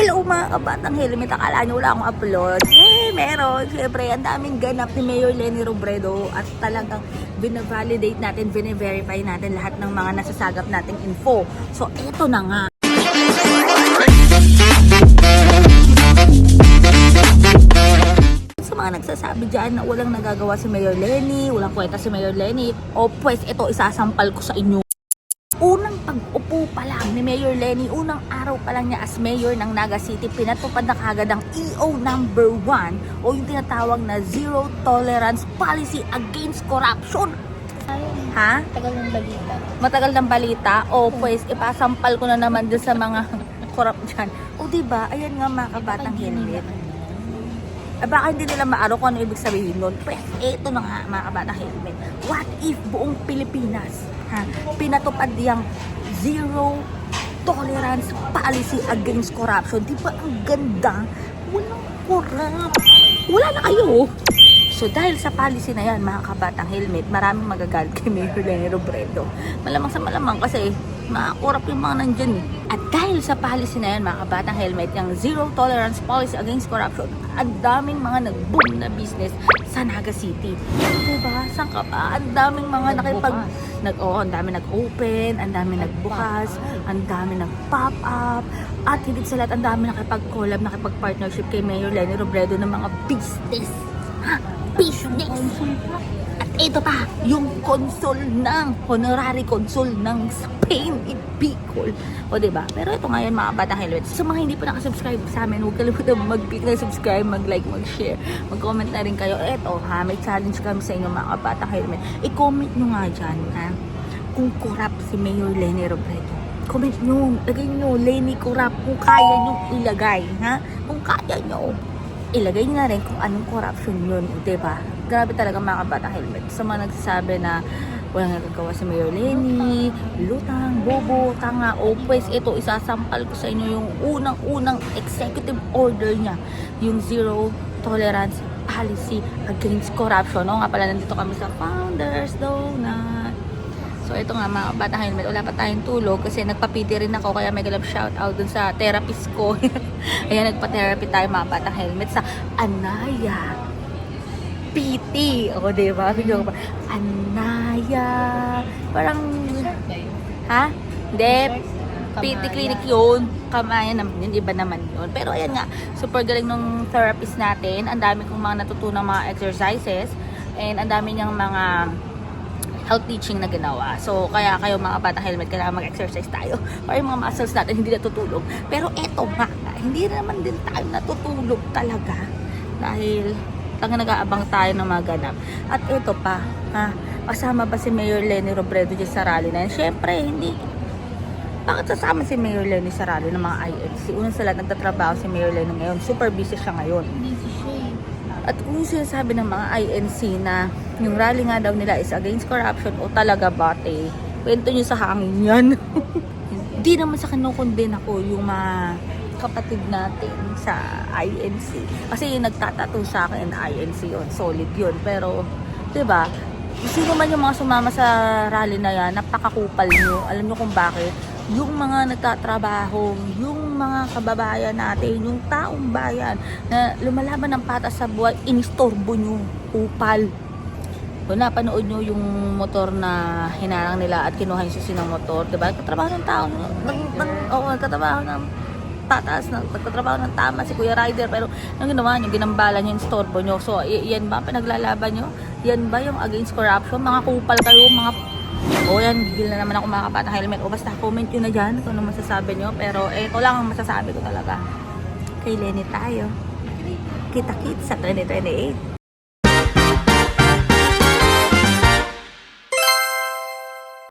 Hello mga kabatang helmet, akala nyo wala akong upload. Meron. Siyempre, ang daming ganap ni Mayor Leni Robredo at talagang binavalidate natin, bine-verify natin lahat ng mga nasasagap nating info. So, eto na nga. Sa mga nagsasabi dyan na walang nagagawa si Mayor Leni, walang kwenta si Mayor Leni, o pues ito isasampal ko sa inyo. Unang pag-upo pa lang ni Mayor Leni, unang araw pa lang niya as mayor ng Naga City, pinatupad na kagad ang EO number 1 o yung tinatawag na Zero Tolerance Policy Against Corruption. Ha? Tagal ng balita. Matagal ng balita? O pues ipasampal ko na naman dun sa mga corrupt dyan. O diba, ayan nga mga kabatang helmet. Baka hindi nila maaro kung ano ibig sabihin nun. Pues, eto na nga mga kabatang helmet. What if buong Pilipinas pinatupad yung Zero Tolerance Policy Against Corruption? Di ba ang ganda? Walang corrupt. Wala na kayo. So dahil sa policy na yan mga kabatang helmet, maraming magagalit kay Mayor Leni Robredo. Malamang sa malamang kasi makakorap yung mga nandyan eh. At dahil sa policy na yan mga kabatang helmet, yung Zero Tolerance Policy Against Corruption, ang daming mga nag-boom na business sa Naga City. Diba? Saan ka pa? Ang daming mga ang dami nag-open, ang dami nagbukas, ang dami nag-pop up, at higit sa lahat, ang dami nakipag-collab, nakipag-partnership kay Mayor Leni Robredo ng mga business. Business! At ito pa, yung honorary consul ng Spain in Bicol. O diba? Pero ito ngayon mga batang helmet. Sa mga hindi pa nakasubscribe sa amin, huwag kalimutan mag-click na subscribe, mag-like, mag-share, mag-comment na rin kayo. Eto may challenge kami sa inyo mga batang helmet. I-comment nyo nga dyan, kung corrupt si Mayor Leni Robredo. Comment nyo, lagay nyo, Leni corrupt, kung kaya nyo ilagay, Kung kaya nyo, ilagay nyo na rin kung anong corruption yun, diba? Grabe talaga mga kabatang helmet. Sa mga nagsasabi na walang nagagawa si Mayor Leni, lutang, bobo, tanga, o pues ito, isasampal ko sa inyo yung unang-unang executive order niya, yung Zero Tolerance Policy Against Corruption. O nga pala, nandito kami sa Founders Donut. So ito nga mga batang helmet, wala pa tayong tulog kasi nagpapiti rin ako, kaya mega love shout out dun sa therapist ko. Ayan, nagpa-therapy tayo mga batang helmet sa Anaya PT. O diba? Video ko pa. Anaya. Parang, Hindi. PT clinic yun. Kamayan naman yun. Iba naman yun. Pero ayan nga, super galing nung therapist natin. Ang dami kong mga natutunang mga exercises. And ang dami niyang mga health teaching na ginawa. So, kaya kayo mga batang helmet, kailangan mag-exercise tayo para yung mga muscles natin hindi natutulog. Pero eto nga, hindi naman din tayo natutulog talaga dahil nag-aabang tayo ng mga ganap. At eto pa, kasama ba si Mayor Leni Robredo dyan sa rally na yan? Siyempre, hindi. Bakit sasama si Mayor Leni sa rally ng mga INC? Unang sa lahat, nagtatrabaho si Mayor Leni ngayon. Super busy siya ngayon. Busy siya. At kung sinasabi ng mga INC na yung rally nga daw nila is against corruption o talaga bate, kwento nyo sa hangin yan. Hindi naman sa kinukundin ako yung mga kapatid natin sa INC. Kasi yung nagtatato sa akin INC yun, solid yun. Pero, diba, sino man yung mga sumama sa rally na yan, napakakupal nyo. Alam nyo kung bakit? Yung mga nagtatrabaho, yung mga kababayan natin, yung taong bayan na lumalaban ng patas sa buhay, inistorbo nyo, upal. Kung napanood nyo yung motor na hinarang nila at kinuha yung susi ng motor, diba? Nagtatrabaho ng tao, nagtatrabaho ng patas, nagtatrabaho ng tama si Kuya Rider, pero ang ginawa nyo, ginambalan nyo, inistorbo nyo. So, yan ba pinaglalaban nyo? Yan ba yung against corruption? Mga kupal kayo, mga yan, gigil na naman ako mga kabatang helmet. O basta comment nyo na dyan kung ano masasabi nyo. Pero ito lang ang masasabi ko talaga. Kay Leni tayo. Kita-kits sa 2028.